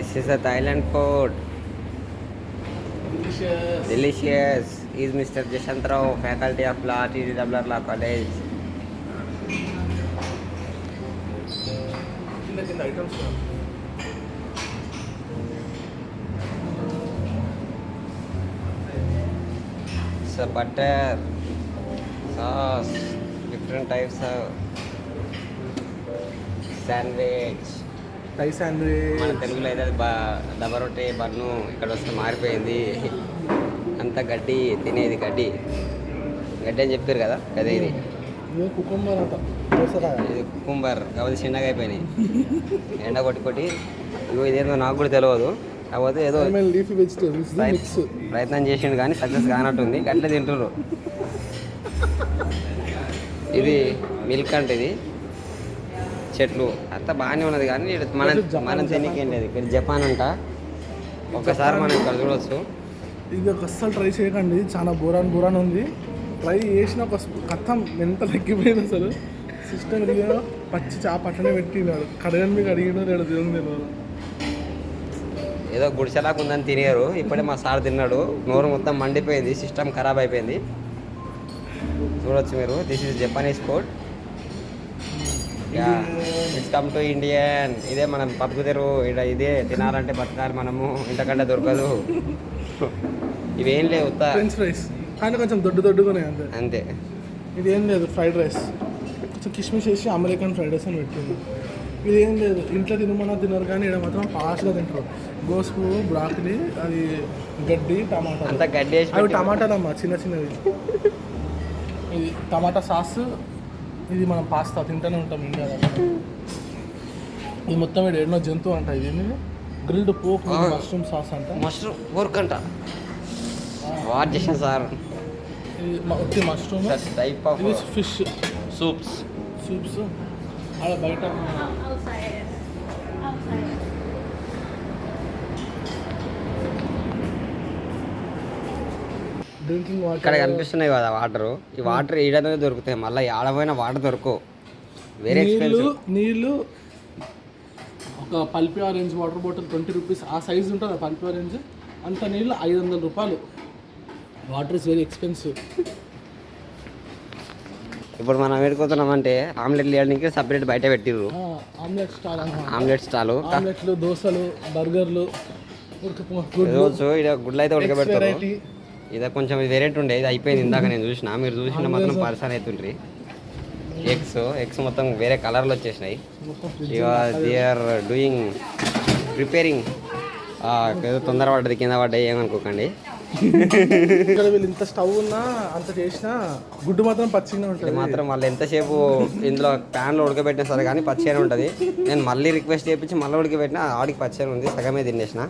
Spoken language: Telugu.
This is a Thailand food. Delicious. Is Mr. Jashant Rao, Faculty of Law, TDWR Law College. So butter, sauce, different types of sandwich. టై శాండ్విచ్. మన తెలుగులో అయితే దబ రొట్టె బన్ను ఇక్కడ వస్తే మారిపోయింది. అంత గడ్డి తినేది గడ్డి అని చెప్పారు కదా అదే ఇది కుకుంబర్ అంట దోసకాయ. ఇది కుకుంబర్ కాకపోతే చిన్నగా అయిపోయినాయి ఎండ కొట్టి ఇగో ఇదేందో నాకు కూడా తెలియదు. కాకపోతే ఏదో లీఫీ వెజిటేబుల్స్ మిక్స్ ప్రయత్నం చేసిండు కానీ సక్సెస్ కానట్టుంది. గట్లే తింటుర్రు. ఇది మిల్క్ అంటే ఇది చెట్లు అంతా బాగానే ఉన్నది కానీ మనం తినకేంటి అది ఇక్కడ జపాన్ అంట. ఒక్కసారి మనం ఇక్కడ చూడవచ్చు. ఇది ఒక అస్సలు ట్రై చేయకండి, చాలా బోరాన్ ఉంది. ట్రై చేసిన ఒక కథం ఎంత తగ్గిపోయింది అసలు. సిస్టమ్ అడిగిన పచ్చి చేప అట్లనే పెట్టినాడు. కడగని మీకు అడిగిన రెండు దేవుని తెలియదు. ఏదో గుడిసెలాగా ఉందని తినేరు. ఇప్పుడే మా సార్ తిన్నాడు. నోరు మొత్తం మండిపోయింది. సిస్టమ్ ఖరాబ్ అయిపోయింది. చూడవచ్చు మీరు. This is Japanese food. It's come to Indian. ఇదే మనం బతుకుతారు ఇక్కడ. ఇదే తినాలంటే బతకాలి మనము, ఇంతకంటే దొరకదు. ఇవేం లేవు ఫ్రెంచ్ ఫ్రైస్ కానీ కొంచెం దొడ్డుగానే అంతే అంతే. ఇది ఏం లేదు ఫ్రైడ్ రైస్. కొంచెం కిష్మిష్ వేసి అమెరికన్ ఫ్రైడ్ రైస్ అని పెట్టింది. ఇది ఏం లేదు ఇంట్లో తినమన్నా తినరు కానీ ఇక్కడ మాత్రం ఫాస్ట్గా తింటారు. గోసుపు, బ్రాకలీ, అది గడ్డి, టమాటా. అంతా గడ్డి అవి టమాటాలు అమ్మా చిన్నవి. ఇది టమాటా సాస్. ఇది మనం పాస్తా తింటూనే ఉంటాం ఇండియాలో. ఇది మొత్తం ఇక్కడ ఎన్నో జంతువు అంట. ఇది గ్రిల్డ్ పోక్ మష్రూమ్ సాస్ అంట. మష్రూమ్ వర్క్ అంట. వాట్ చేసాను సార్. ఇది మష్రూమ్ టైప్ ఆఫ్ ఇది ఫిష్ సూప్స్. అక్కడ బయట డ్రింకింగ్ వాటర్ ఇక్కడ కనిపిస్తున్నాయి కదా వాటర్. ఈ వాటర్ ఈడనే దొరుకుతాయి. మళ్ళీ ఆడపోయిన వాటర్ దొరకవు. వేరే నీళ్ళు ఒక Pulpy orange water bottle 20 rupees ఆ సైజ్ ఉంటుంది. పల్పి ఆరెంజ్ అంత నీళ్ళు 500 రూపాయలు. Water is very expensive. ఇప్పుడు మనం వేడుకోతున్నామంటే ఆమ్లెట్లు వేయడానికి సపరేట్ బయట పెట్టిర్రు. ఆమ్లెట్ స్టాలు, ఆమ్లెట్లు, దోశలు, బర్గర్లు, రోజు గుడ్లు అయితే ఉడకబెడతారు. ఇది కొంచెం వెరైటీ ఉండే. ఇది అయిపోయింది ఇందాక నేను చూసిన. మీరు చూసిన మాత్రం పర్సన్ అవుతుండ్రి. ఎగ్స్ మొత్తం వేరే కలర్లు వచ్చేసినాయి. They are doing preparing. ఏదో తొందర పడ్డది, కింద పడ్డాయి ఏమనుకోకండి. ఇక్కడ వీళ్ళు ఇంత స్టవ్ ఉన్నా అంత చేసినా గుడ్డు మాత్రం పచ్చిగా ఉంటుంది. మాత్రం వాళ్ళు ఎంతసేపు ఇందులో ప్యాన్లో ఉడకబెట్టినా సరే కానీ పచ్చిగానే ఉంటుంది. నేను మళ్ళీ రిక్వెస్ట్ చేయించి మళ్ళీ ఉడకబెట్టినా ఆడికి పచ్చిగానే ఉంది. సగమే తినేసిన.